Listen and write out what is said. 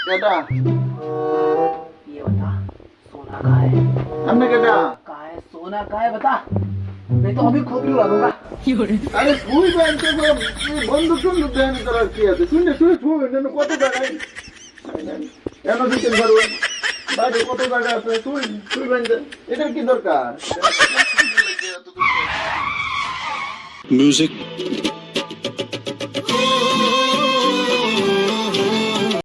केटा ये बता सोना कहाँ है? हमने केटा कहाँ है सोना कहाँ है बता, नहीं तो अभी खोपड़ी उड़ा दूंगा। अरे छुई बनते को बंदूक बंदूक देन करा किया तो सुन छुई छुई ने কত টাকায় এনো দিতে পারো বাইরে কত টাকা আছে ছুই ছুই বন্ধ এটা কি দরকার Music.